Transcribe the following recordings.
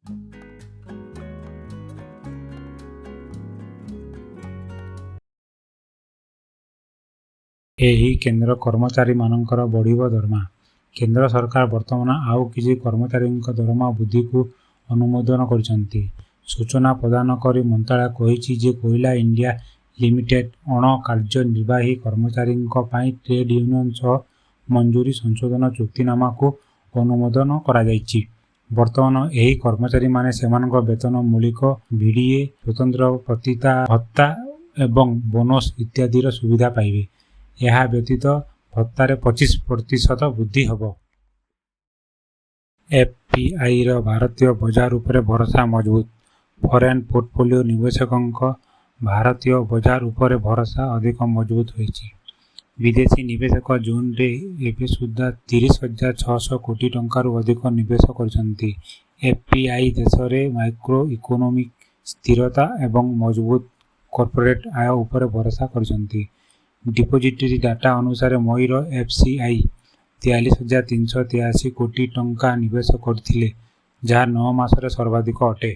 ଏହି କେନ୍ଦ୍ର କର୍ମଚାରୀମାନଙ୍କର ବଢ଼ିବ ଦରମା। କେନ୍ଦ୍ର ସରକାର ବର୍ତ୍ତମାନ ଆଉ କିଛି କର୍ମଚାରୀଙ୍କ ଦରମା ବୃଦ୍ଧିକୁ ଅନୁମୋଦନ କରିଛନ୍ତି। ସୂଚନା ପ୍ରଦାନ କରି ମନ୍ତ୍ରଣାଳୟ କହିଛି ଯେ କୋଇଲା ଇଣ୍ଡିଆ ଲିମିଟେଡ୍ ଅଣ-କାର୍ଯ୍ୟନିର୍ବାହୀ କର୍ମଚାରୀଙ୍କ ପାଇଁ ଟ୍ରେଡ୍ ୟୁନିୟନ ସହ ମଞ୍ଜୁରୀ ସଂଶୋଧନ ଚୁକ୍ତିନାମାକୁ ଅନୁମୋଦନ କରାଯାଇଛି। ବର୍ତ୍ତମାନ ଏହି କର୍ମଚାରୀମାନେ ସେମାନଙ୍କ ବେତନ, ମୌଳିକ ଭିଡିଏ, ସ୍ୱତନ୍ତ୍ର ପ୍ରତିତା ଭତ୍ତା ଏବଂ ବୋନସ୍ ଇତ୍ୟାଦିର ସୁବିଧା ପାଇବେ। ଏହା ବ୍ୟତୀତ ଭତ୍ତାରେ 25% ବୃଦ୍ଧି ହେବ। ଏଫ୍ପିଆଇର ଭାରତୀୟ ବଜାର ଉପରେ ଭରସା ମଜବୁତ। ଫରେନ୍ ପୋର୍ଟଫୋଲିଓ ନିବେଶକଙ୍କ ଭାରତୀୟ ବଜାର ଉପରେ ଭରସା ଅଧିକ ମଜବୁତ ହୋଇଛି। ବିଦେଶୀ ନିବେଶକ ଜୁନରେ ଏବେ ସୁଦ୍ଧା 30,600 କୋଟି ଟଙ୍କାରୁ ଅଧିକ ନିବେଶ କରିଛନ୍ତି। ଏଫ୍ପିଆଇ ଦେଶରେ ମାଇକ୍ରୋ ଇକୋନୋମିକ୍ ସ୍ଥିରତା ଏବଂ ମଜବୁତ କର୍ପୋରେଟ୍ ଆୟ ଉପରେ ଭରସା କରିଛନ୍ତି। ଡିପୋଜିଟରୀ ଡାଟା ଅନୁସାରେ ମଇର ଏଫ୍ସିଆଇ 43,383 କୋଟି ଟଙ୍କା ନିବେଶ କରିଥିଲେ, ଯାହା 9 ମାସରେ ସର୍ବାଧିକ ଅଟେ।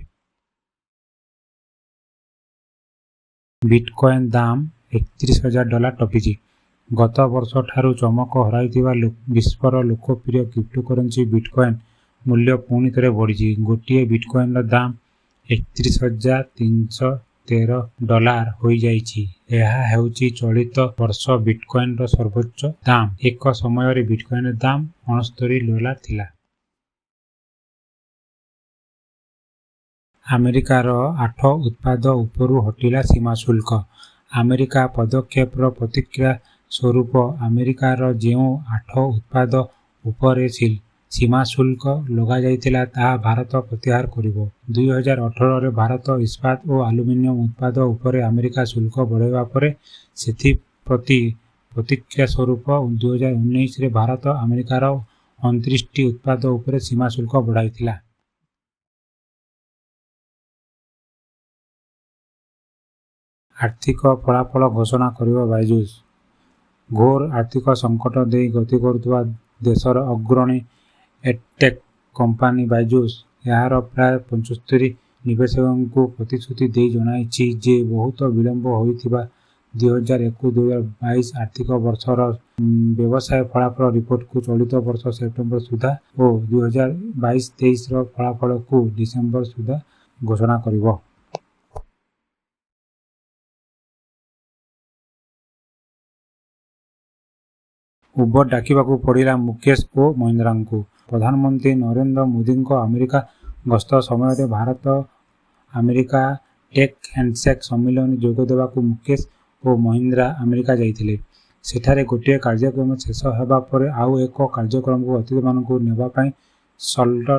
ବିଟକଏନ୍ ଦାମ $31,000 ଟପିଛି। ଗତ ବର୍ଷଠାରୁ ଚମକ ହରାଇଥିବା ବିଶ୍ୱର ଲୋକପ୍ରିୟ କ୍ରିପ୍ଟୋକରେନ୍ସି ବିଟକଏନ୍ ମୂଲ୍ୟ ପୁଣି ଥରେ ବଢ଼ିଛି। ଗୋଟିଏ ବିଟକଏନ୍ର ଦାମ $31,313 ହୋଇଯାଇଛି। ଏହା ହେଉଛି ଚଳିତ ବର୍ଷ ବିଟକଏନ୍ର ସର୍ବୋଚ୍ଚ ଦାମ। ଏକ ସମୟରେ ବିଟକଏନ୍ର ଦାମ $69 ଥିଲା। ଆମେରିକାର 8 ଉତ୍ପାଦ ଉପରୁ ହଟିଲା ସୀମା ଶୁଳ୍କ। ଆମେରିକା ପଦକ୍ଷେପର ପ୍ରତିକ୍ରିୟା ସ୍ୱରୂପ ଆମେରିକାର ଯେଉଁ 8 ଉତ୍ପାଦ ଉପରେ ସୀମା ଶୁଳ୍କ ଲଗାଯାଇଥିଲା ତାହା ଭାରତ ପ୍ରତ୍ୟାହାର କରିବ। 2018ରେ ଭାରତ ଇସ୍ପାତ ଓ ଆଲୁମିନିୟମ ଉତ୍ପାଦ ଉପରେ ଆମେରିକା ଶୁଳ୍କ ବଢ଼ାଇବା ପରେ ସେଥିପ୍ରତି ପ୍ରତିକ୍ରିୟା ସ୍ୱରୂପ 2019ରେ ଭାରତ ଆମେରିକାର 29ଟି ଉତ୍ପାଦ ଉପରେ ସୀମା ଶୁଳ୍କ ବଢ଼ାଇଥିଲା। ଆର୍ଥିକ ଫଳାଫଳ ଘୋଷଣା କରିବ ବାଇଜୁସ୍। ଘୋର ଆର୍ଥିକ ସଙ୍କଟ ଦେଇ ଗତି କରୁଥିବା ଦେଶର ଅଗ୍ରଣୀ ଏଡ୍ଟେକ୍ କମ୍ପାନୀ ବାଇଜୁସ୍ ଏହାର ପ୍ରାୟ 75 ନିବେଶକଙ୍କୁ ପ୍ରତିଶ୍ରୁତି ଦେଇ ଜଣାଇଛି ଯେ ବହୁତ ବିଳମ୍ବ ହୋଇଥିବା 2021-2022 ଆର୍ଥିକ ବର୍ଷର ବ୍ୟବସାୟ ଫଳାଫଳ ରିପୋର୍ଟକୁ ଚଳିତ ବର୍ଷ ସେପ୍ଟେମ୍ବର ସୁଦ୍ଧା ଓ 2022-23ର ଫଳାଫଳକୁ ଡିସେମ୍ବର ସୁଦ୍ଧା ଘୋଷଣା କରିବ। ଉବର ଡାକିବାକୁ ପଡ଼ିଲା ମୁକେଶ ଓ ମହିନ୍ଦ୍ରାଙ୍କୁ। ପ୍ରଧାନମନ୍ତ୍ରୀ ନରେନ୍ଦ୍ର ମୋଦିଙ୍କ ଆମେରିକା ଗସ୍ତ ସମୟରେ ଭାରତ ଆମେରିକା ଟେକ୍ ହ୍ୟାଣ୍ଡଶେକ୍ ସମ୍ମିଳନୀ ଯୋଗ ଦେବାକୁ ମୁକେଶ ଓ ମହିନ୍ଦ୍ରା ଆମେରିକା ଯାଇଥିଲେ। ସେଠାରେ ଗୋଟିଏ କାର୍ଯ୍ୟକ୍ରମ ଶେଷ ହେବା ପରେ ଆଉ ଏକ କାର୍ଯ୍ୟକ୍ରମକୁ ଅତିଥିମାନଙ୍କୁ ନେବା ପାଇଁ ଶଟଲ୍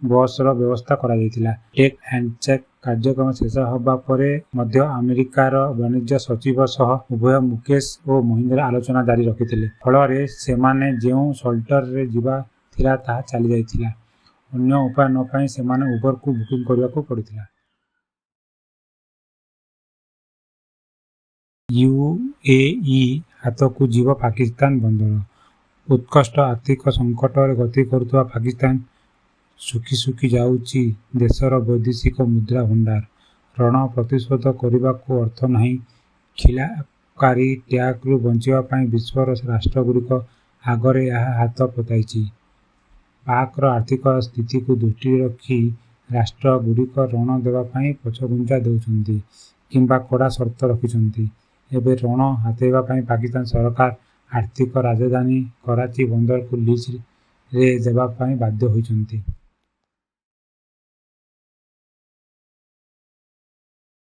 ବସ୍ର ବ୍ୟବସ୍ଥା କରାଯାଇଥିଲା। ଟେକ୍ ହ୍ୟାଣ୍ଡଶେକ୍ କାର୍ଯ୍ୟକ୍ରମ ଶେଷ ହେବା ପରେ ମଧ୍ୟ ଆମେରିକାର ବାଣିଜ୍ୟ ସଚିବ ସହ ଉଭୟ ମୁକେଶ ଓ ମହିନ୍ଦ୍ରା ଆଲୋଚନା ଜାରି ରଖିଥିଲେ। ଫଳରେ ସେମାନେ ଯେଉଁ ଶଟଲ୍ରେ ଯିବା ଥିଲା ତାହା ଚାଲିଯାଇଥିଲା। ଅନ୍ୟ ଉପାୟ ନ ପାଇ ସେମାନେ ଉବରକୁ ବୁକିଂ କରିବାକୁ ପଡ଼ିଥିଲା। ୟୁଏଇ ହାତକୁ ଯିବ ପାକିସ୍ତାନ ବନ୍ଦର। ଉତ୍କଟ ଆର୍ଥିକ ସଙ୍କଟରେ ଗତି କରୁଥିବା ପାକିସ୍ତାନ ଶୁଖି ଶୁଖି ଯାଉଛି ଦେଶର ବୈଦେଶିକ ମୁଦ୍ରା ଭଣ୍ଡାର। ଋଣ ପରିଶୋଧ କରିବାକୁ ଅର୍ଥ ନାହିଁ। ଖିଲାପକାରୀ ଟ୍ୟାକ୍ସରୁ ବଞ୍ଚିବା ପାଇଁ ବିଶ୍ୱର ରାଷ୍ଟ୍ରଗୁଡ଼ିକ ଆଗରେ ଏହା ହାତ ପତାଇଛି। ପାକ୍ର ଆର୍ଥିକ ସ୍ଥିତିକୁ ଦୃଷ୍ଟିରେ ରଖି ରାଷ୍ଟ୍ରଗୁଡ଼ିକ ଋଣ ଦେବା ପାଇଁ ପଛଘୁଞ୍ଚା ଦେଉଛନ୍ତି କିମ୍ବା କଡ଼ା ସର୍ତ୍ତ ରଖିଛନ୍ତି। ଏବେ ଋଣ ହାତେଇବା ପାଇଁ ପାକିସ୍ତାନ ସରକାର ଆର୍ଥିକ ରାଜଧାନୀ କରାଚି ବନ୍ଦରକୁ ଲିଜରେ ଦେବା ପାଇଁ ବାଧ୍ୟ ହୋଇଛନ୍ତି।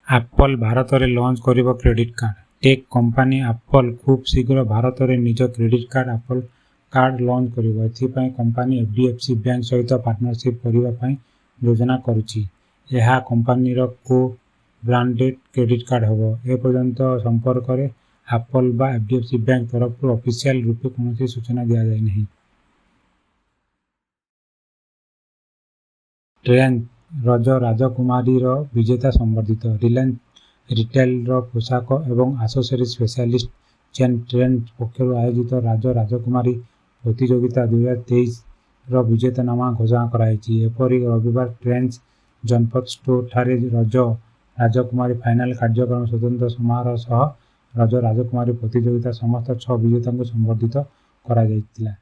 ଆପଲ୍ ଭାରତରେ ଲଞ୍ଚ କରିବ credit card. Tech company Apple ଖୁବ୍ ଶୀଘ୍ର ଭାରତରେ ନିଜ credit card Apple card launch କରିବ। ଏଥିପାଇଁ କମ୍ପାନୀ ଏଚ୍ଡିଏଫ୍ସି ବ୍ୟାଙ୍କ ସହିତ ପାର୍ଟନରସିପ୍ କରିବା ପାଇଁ ଯୋଜନା କରୁଛି। ଏହା କମ୍ପାନୀର କୋ-ବ୍ରାଣ୍ଡେଡ୍ କ୍ରେଡିଟ୍ କାର୍ଡ ହେବ। ଏପର୍ଯ୍ୟନ୍ତ ସମ୍ପର୍କରେ ଆପଲ୍ ବା ଏଚ୍ଡିଏଫ୍ସି ବ୍ୟାଙ୍କ ତରଫରୁ ଅଫିସିଆଲ ରୂପେ କୌଣସି ସୂଚନା ଦିଆଯାଇନାହିଁ। ଟ୍ରେଣ୍ଡ ରଜ ରାଜକୁମାରୀର ବିଜେତା ସମ୍ବର୍ଦ୍ଧିତ। ରିଲାଏନ୍ସ ରିଟେଲର ପୋଷାକ ଏବଂ ଆସେସରିଜ୍ ସ୍ପେଶାଲିଷ୍ଟ ଚେନ୍ ଟ୍ରେଣ୍ଡ ପକ୍ଷରୁ ଆୟୋଜିତ ରାଜ ରାଜକୁମାରୀ ପ୍ରତିଯୋଗିତା 2023ର ବିଜେତାନାମା ଘୋଷଣା କରାଯାଇଛି। ଏପରି ରବିବାର ଟ୍ରେଣ୍ଡସ୍ ଜନପଥ ଷ୍ଟୋରଠାରେ ରଜ ରାଜକୁମାରୀ ଫାଇନାଲ କାର୍ଯ୍ୟକ୍ରମ ସ୍ୱତନ୍ତ୍ର ସମାରୋହ ସହ ରଜ ରାଜକୁମାରୀ ପ୍ରତିଯୋଗିତା ସମସ୍ତ 6 ବିଜେତାଙ୍କୁ ସମ୍ବର୍ଦ୍ଧିତ କରାଯାଇଥିଲା।